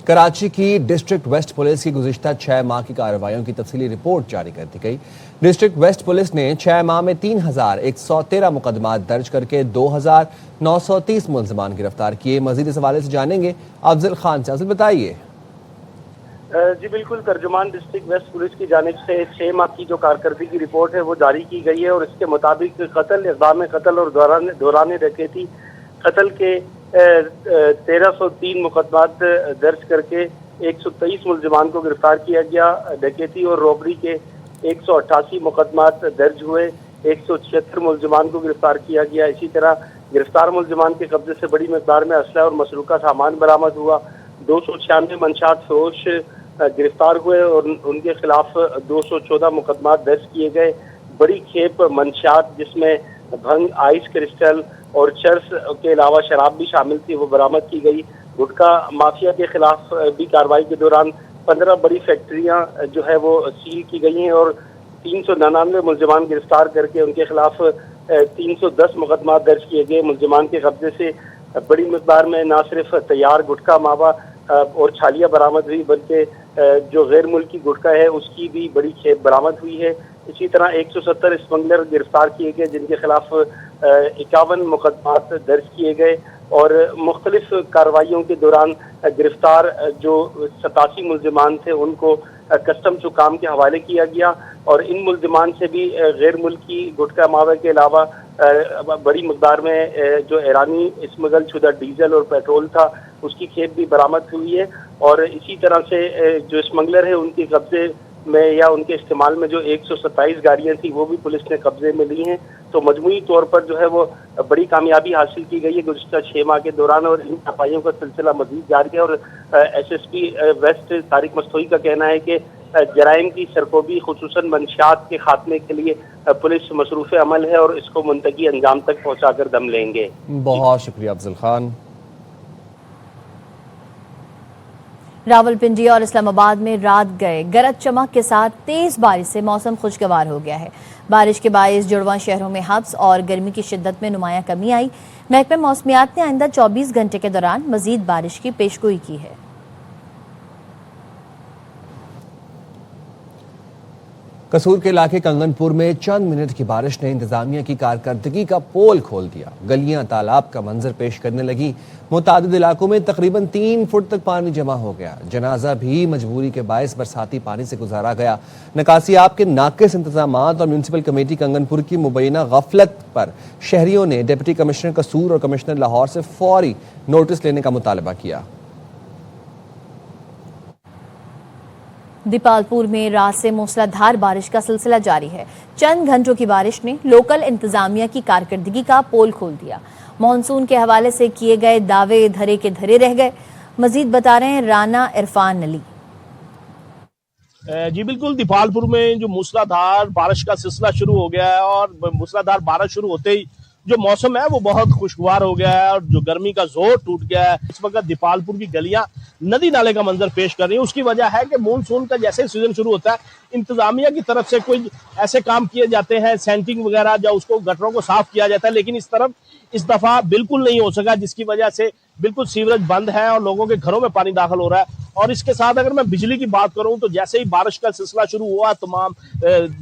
کراچی کی district waste police کی گزشتہ 6 ماہ کی کارروائیوں کی تفصیلی رپورٹ جاری کر دی گئی۔ ڈسٹرکٹ ویسٹ پولیس نے 6 ماہ میں 3113 مقدمات درج کر کے 2930 ملزمان گرفتار کیے۔ مزید اس حوالے سے جانیں گے افضل خان سے۔ افضل بتائیے۔ جی بالکل، ترجمان ڈسٹرکٹ ویسٹ پولیس کی جانب سے 6 ماہ کی جو کارکردگی رپورٹ ہے وہ جاری کی گئی ہے، اور اس کے مطابق قتل، اقدام قتل اور دوران ڈکیتی قتل کے 1303 مقدمات درج کر کے 123 ملزمان کو گرفتار کیا گیا۔ ڈکیتی اور روبری کے 188 مقدمات درج ہوئے، 176 ملزمان کو گرفتار کیا گیا۔ اسی طرح گرفتار ملزمان کے قبضے سے بڑی مقدار میں اسلحہ اور مسروقہ سامان برآمد ہوا۔ 296 منشیات فروش گرفتار ہوئے اور ان کے خلاف 214 مقدمات درج کیے گئے۔ بڑی کھیپ منشیات جس میں بھنگ، آئس کرسٹل اور چرس کے علاوہ شراب بھی شامل تھی وہ برآمد کی گئی۔ گٹکا مافیا کے خلاف بھی کارروائی کے دوران 15 بڑی فیکٹریاں جو ہے وہ سیل کی گئی ہیں، اور 399 ملزمان گرفتار کر کے ان کے خلاف 310 مقدمات درج کیے گئے۔ ملزمان کے قبضے سے بڑی مقدار میں نہ صرف تیار گٹکا، ماوا اور چھالیاں برآمد ہوئی، بلکہ جو غیر ملکی گٹکا ہے اس کی بھی بڑی کھیپ برآمد ہوئی ہے۔ اسی طرح 170 اسمگلر گرفتار کیے گئے، جن کے خلاف 51 مقدمات درج کیے گئے، اور مختلف کارروائیوں کے دوران گرفتار جو 87 ملزمان تھے ان کو کسٹم چکام کے حوالے کیا گیا، اور ان ملزمان سے بھی غیر ملکی گٹکا، ماوا کے علاوہ بڑی مقدار میں جو ایرانی اسمگل شدہ ڈیزل اور پیٹرول تھا اس کی کھیپ بھی برآمد ہوئی ہے۔ اور اسی طرح سے جو اسمگلر ہے ان کے قبضے میں یا ان کے استعمال میں جو 127 گاڑیاں تھیں وہ بھی پولیس نے قبضے میں لی ہیں۔ تو مجموعی طور پر جو ہے وہ بڑی کامیابی حاصل کی گئی ہے گزشتہ 6 ماہ کے دوران، اور ان صفائیوں کا سلسلہ مزید جاری ہے۔ اور S S P West Tariq Mastoi کا کہنا ہے کہ جرائم کی سرکوبی خصوصاً منشیات کے خاتمے کے لیے پولیس مصروف عمل ہے، اور اس کو منطقی انجام تک پہنچا کر دم لیں گے۔ بہت شکریہ افضل خان۔ راولپنڈی اور اسلام آباد میں رات گئے گرج چمک کے ساتھ تیز بارش سے موسم خوشگوار ہو گیا ہے۔ بارش کے باعث جڑواں شہروں میں حبس اور گرمی کی شدت میں نمایاں کمی آئی۔ محکمہ موسمیات نے آئندہ 24 گھنٹے کے دوران مزید بارش کی پیشگوئی کی ہے۔ قصور کے علاقے کنگن پور میں چند منٹ کی بارش نے انتظامیہ کی کارکردگی کا پول کھول دیا۔ گلیاں تالاب کا منظر پیش کرنے لگی۔ متعدد علاقوں میں تقریباً 3 فٹ تک پانی جمع ہو گیا۔ جنازہ بھی مجبوری کے باعث برساتی پانی سے گزارا گیا۔ نکاسی آب کے ناقص انتظامات اور میونسپل کمیٹی کنگن پور کی مبینہ غفلت پر شہریوں نے ڈپٹی کمشنر قصور اور کمشنر لاہور سے فوری نوٹس لینے کا مطالبہ کیا۔ دیپالپور میں رات سے موسلا دھار بارش کا سلسلہ جاری ہے۔ چند گھنٹوں کی بارش نے لوکل انتظامیہ کی کارکردگی کا پول کھول دیا۔ مانسون کے حوالے سے کیے گئے دعوے دھرے کے دھرے رہ گئے۔ مزید بتا رہے ہیں رانا عرفان علی۔ جی بالکل، دیپالپور میں جو موسلا دھار بارش کا سلسلہ شروع ہو گیا ہے، اور موسلا دھار بارش شروع ہوتے ہی جو موسم ہے وہ بہت خوشگوار ہو گیا ہے، اور جو گرمی کا زور ٹوٹ گیا ہے۔ اس وقت دیپالپور کی گلیاں ندی نالے کا منظر پیش کر رہی ہیں۔ اس کی وجہ ہے کہ مونسون کا جیسے سیزن شروع ہوتا ہے انتظامیہ کی طرف سے کوئی ایسے کام کیے جاتے ہیں، سینٹنگ وغیرہ، جو اس کو گٹروں کو صاف کیا جاتا ہے، لیکن اس دفعہ بالکل نہیں ہو سکا، جس کی وجہ سے بالکل سیوریج بند ہے اور لوگوں کے گھروں میں پانی داخل ہو رہا ہے۔ اور اس کے ساتھ اگر میں بجلی کی بات کروں تو جیسے ہی بارش کا سلسلہ شروع ہوا تمام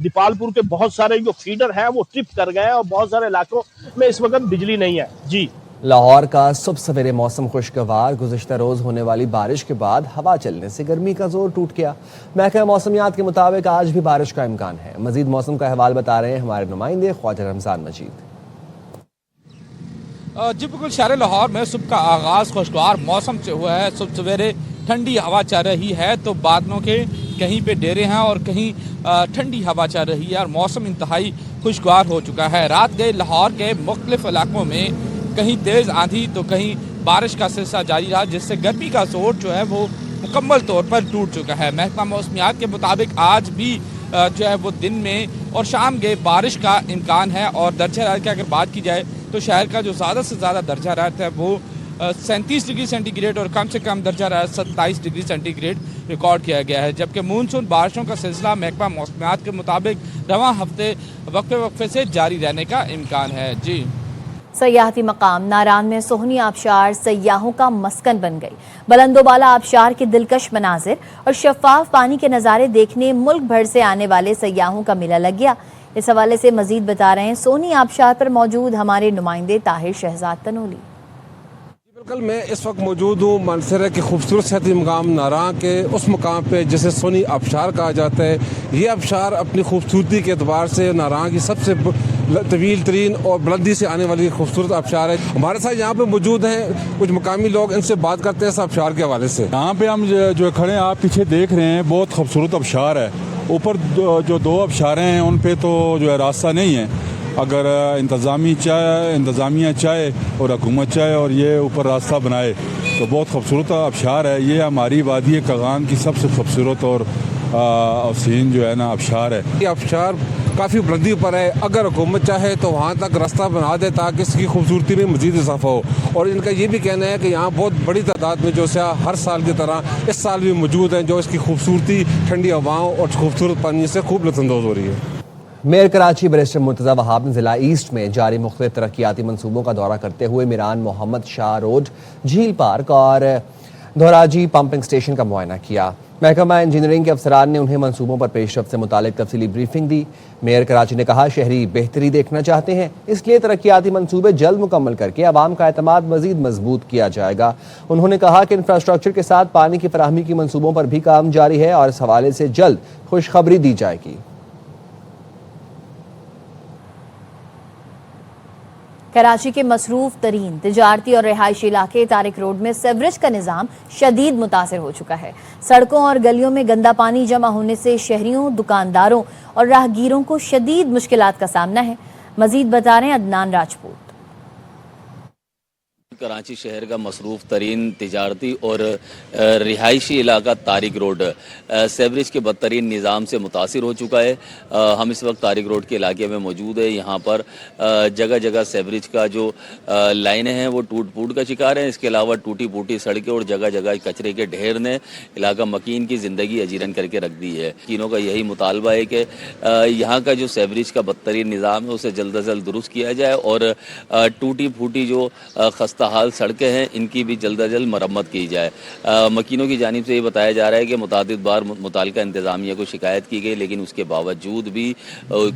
دیپالپور کے بہت سارے جو فیڈر ہیں وہ ٹرپ کر گئے، اور بہت سارے علاقوں میں اس وقت بجلی نہیں ہے۔ جی لاہور کا صبح سویرے موسم خوشگوار۔ گزشتہ روز ہونے والی بارش کے بعد ہوا چلنے سے گرمی کا زور ٹوٹ گیا۔ محکمہ موسمیات کے مطابق آج بھی بارش کا امکان ہے۔ مزید موسم کا احوال بتا رہے ہیں ہمارے نمائندے خواجہ رمضان مجید۔ جی بالکل، شہر لاہور میں صبح کا آغاز خوشگوار موسم سے ہوا ہے۔ صبح سویرے ٹھنڈی ہوا چل رہی ہے، تو بادلوں کے کہیں پہ ڈیرے ہیں اور کہیں ٹھنڈی ہوا چل رہی ہے، اور موسم انتہائی خوشگوار ہو چکا ہے۔ رات گئے لاہور کے مختلف علاقوں میں کہیں تیز آندھی تو کہیں بارش کا سلسلہ جاری رہا، جس سے گرمی کا زور جو ہے وہ مکمل طور پر ٹوٹ چکا ہے۔ محکمہ موسمیات کے مطابق آج بھی جو ہے وہ دن میں اور شام گئے بارش کا امکان ہے، اور درجہ حرارت کی اگر بات کی جائے تو شہر کا جو زیادہ سے زیادہ درجہ حرارت ہے وہ 37 ڈگری سینٹی گریڈ اور کم سے کم درجہ حرارت 27 ڈگری سینٹی گریڈ ریکارڈ کیا گیا ہے، جبکہ مونسون بارشوں کا سلسلہ محکمہ موسمیات کے مطابق رواں ہفتے وقفے سے جاری رہنے کا امکان ہے۔ جی سیاحتی مقام ناران میں سوہنی آبشار سیاحوں کا مسکن بن گئی۔ بلند و بالا آبشار کے دلکش مناظر اور شفاف پانی کے نظارے دیکھنے ملک بھر سے آنے والے سیاحوں کا میلہ لگ گیا۔ اس حوالے سے مزید بتا رہے ہیں سوہنی آبشار پر موجود ہمارے نمائندے طاہر شہزاد تنولی۔ بالکل، میں اس وقت موجود ہوں مانسہرہ کے خوبصورت سیاحتی مقام ناراں کے اس مقام پہ جسے سوہنی آبشار کہا جاتا ہے۔ یہ آبشار اپنی خوبصورتی کے اعتبار سے ناراں کی سب سے طویل ترین اور بلندی سے آنے والی خوبصورت آبشار ہے۔ ہمارے ساتھ یہاں پہ موجود ہیں کچھ مقامی لوگ، ان سے بات کرتے ہیں اس آبشار کے حوالے سے۔ یہاں پہ ہم جو کھڑے ہیں، آپ پیچھے دیکھ رہے ہیں، بہت خوبصورت آبشار ہے۔ اوپر جو دو آبشاریں ہیں ان پہ تو جو ہے راستہ نہیں ہے، اگر انتظامیہ چاہے اور حکومت چاہے اور یہ اوپر راستہ بنائے تو بہت خوبصورت آبشار ہے۔ یہ ہماری وادی کاغان کی سب سے خوبصورت اور حسین جو ہے نا آبشار ہے۔ یہ آبشار کافی بلندی پر ہے، اگر حکومت چاہے تو وہاں تک راستہ بنا دے تاکہ اس کی خوبصورتی میں مزید اضافہ ہو۔ اور ان کا یہ بھی کہنا ہے کہ یہاں بہت بڑی تعداد میں جو سیاح ہر سال کی طرح اس سال بھی موجود ہیں، جو اس کی خوبصورتی، ٹھنڈی ہواؤں اور خوبصورت پانی سے خوب لطف اندوز ہو رہی ہے۔ میئر کراچی بیرسٹر مرتضی وہاب نے ضلع ایسٹ میں جاری مختلف ترقیاتی منصوبوں کا دورہ کرتے ہوئے میران محمد شاہ روڈ، جھیل پارک اور دھوراجی پمپنگ اسٹیشن کا معائنہ کیا۔ محکمہ انجینئرنگ کے افسران نے انہیں منصوبوں پر پیش رفت سے متعلق تفصیلی بریفنگ دی۔ میئر کراچی نے کہا شہری بہتری دیکھنا چاہتے ہیں، اس لیے ترقیاتی منصوبے جلد مکمل کر کے عوام کا اعتماد مزید مضبوط کیا جائے گا۔ انہوں نے کہا کہ انفراسٹرکچر کے ساتھ پانی کی فراہمی کی منصوبوں پر بھی کام جاری ہے اور اس حوالے سے جلد خوشخبری دی جائے گی۔ کراچی کے مصروف ترین تجارتی اور رہائشی علاقے طارق روڈ میں سیوریج کا نظام شدید متاثر ہو چکا ہے۔ سڑکوں اور گلیوں میں گندا پانی جمع ہونے سے شہریوں، دکانداروں اور راہگیروں کو شدید مشکلات کا سامنا ہے۔ مزید بتا رہے ہیں عدنان راجپوت۔ کراچی شہر کا مصروف ترین تجارتی اور رہائشی علاقہ طارق روڈ سیوریج کے بدترین نظام سے متاثر ہو چکا ہے۔ ہم اس وقت طارق روڈ کے علاقے میں موجود ہیں۔ یہاں پر جگہ جگہ سیوریج کا جو لائنیں ہیں وہ ٹوٹ پھوٹ کا شکار ہیں۔ اس کے علاوہ ٹوٹی پھوٹی سڑکیں اور جگہ جگہ کچرے کے ڈھیر نے علاقہ مکین کی زندگی اجیرن کر کے رکھ دی ہے۔ مکینوں کا یہی مطالبہ ہے کہ یہاں کا جو سیوریج کا بدترین نظام ہے اسے جلد از جلد درست کیا جائے اور ٹوٹی پھوٹی جو خستہ حال سڑکیں ہیں ان کی بھی جلد از جلد مرمت کی جائے۔ مکینوں کی جانب سے یہ بتایا جا رہا ہے کہ متعدد بار متعلقہ انتظامیہ کو شکایت کی گئی لیکن اس کے باوجود بھی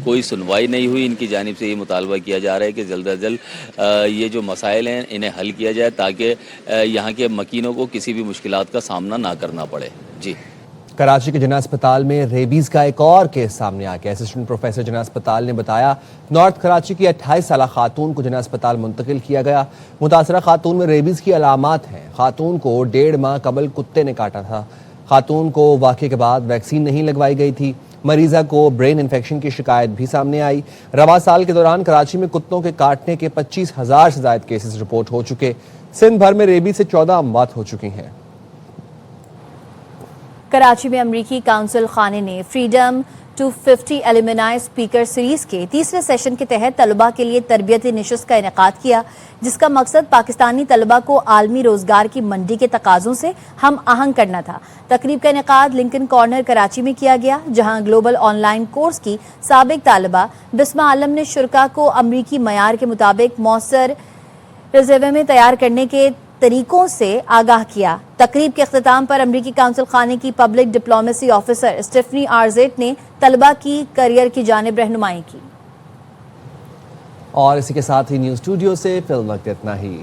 کوئی سنوائی نہیں ہوئی۔ ان کی جانب سے یہ مطالبہ کیا جا رہا ہے کہ جلد از جلد یہ جو مسائل ہیں انہیں حل کیا جائے تاکہ یہاں کے مکینوں کو کسی بھی مشکلات کا سامنا نہ کرنا پڑے۔ جی، کراچی کے جناح اسپتال میں ریبیز کا ایک اور کیس سامنے آ گیا۔ اسسٹنٹ پروفیسر جناح اسپتال نے بتایا نارتھ کراچی کی 28 سالہ خاتون کو جناح اسپتال منتقل کیا گیا۔ متاثرہ خاتون میں ریبیز کی علامات ہیں۔ خاتون کو 1.5 ماہ قبل کتے نے کاٹا تھا۔ خاتون کو واقعے کے بعد ویکسین نہیں لگوائی گئی تھی۔ مریضہ کو برین انفیکشن کی شکایت بھی سامنے آئی۔ رواں سال کے دوران کراچی میں کتوں کے کاٹنے کے 25,000 سے زائد کیسز رپورٹ ہو چکے۔ سندھ بھر میں ریبیز سے 14 اموات ہو چکی ہیں۔ کراچی میں امریکی کونسل خانے نے فریڈم 250 ایلومنائی اسپیکر سیریز کے تیسرے سیشن کے تحت طلباء کے لیے تربیتی نشست کا انعقاد کیا جس کا مقصد پاکستانی طلباء کو عالمی روزگار کی منڈی کے تقاضوں سے ہم آہنگ کرنا تھا۔ تقریب کا انعقاد لنکن کارنر کراچی میں کیا گیا جہاں گلوبل آن لائن کورس کی سابق طالبہ بسمہ عالم نے شرکاء کو امریکی معیار کے مطابق مؤثر ریزیومے تیار کرنے کے طریقوں سے آگاہ کیا۔ تقریب کے اختتام پر امریکی کونسل خانے کی پبلک ڈپلومیسی آفیسر اسٹیفنی آرزیٹ نے طلباء کی کیریئر کی جانب رہنمائی کی۔ اور اسی کے ساتھ ہی نیوز اسٹوڈیو سے فی الوقت اتنا ہی۔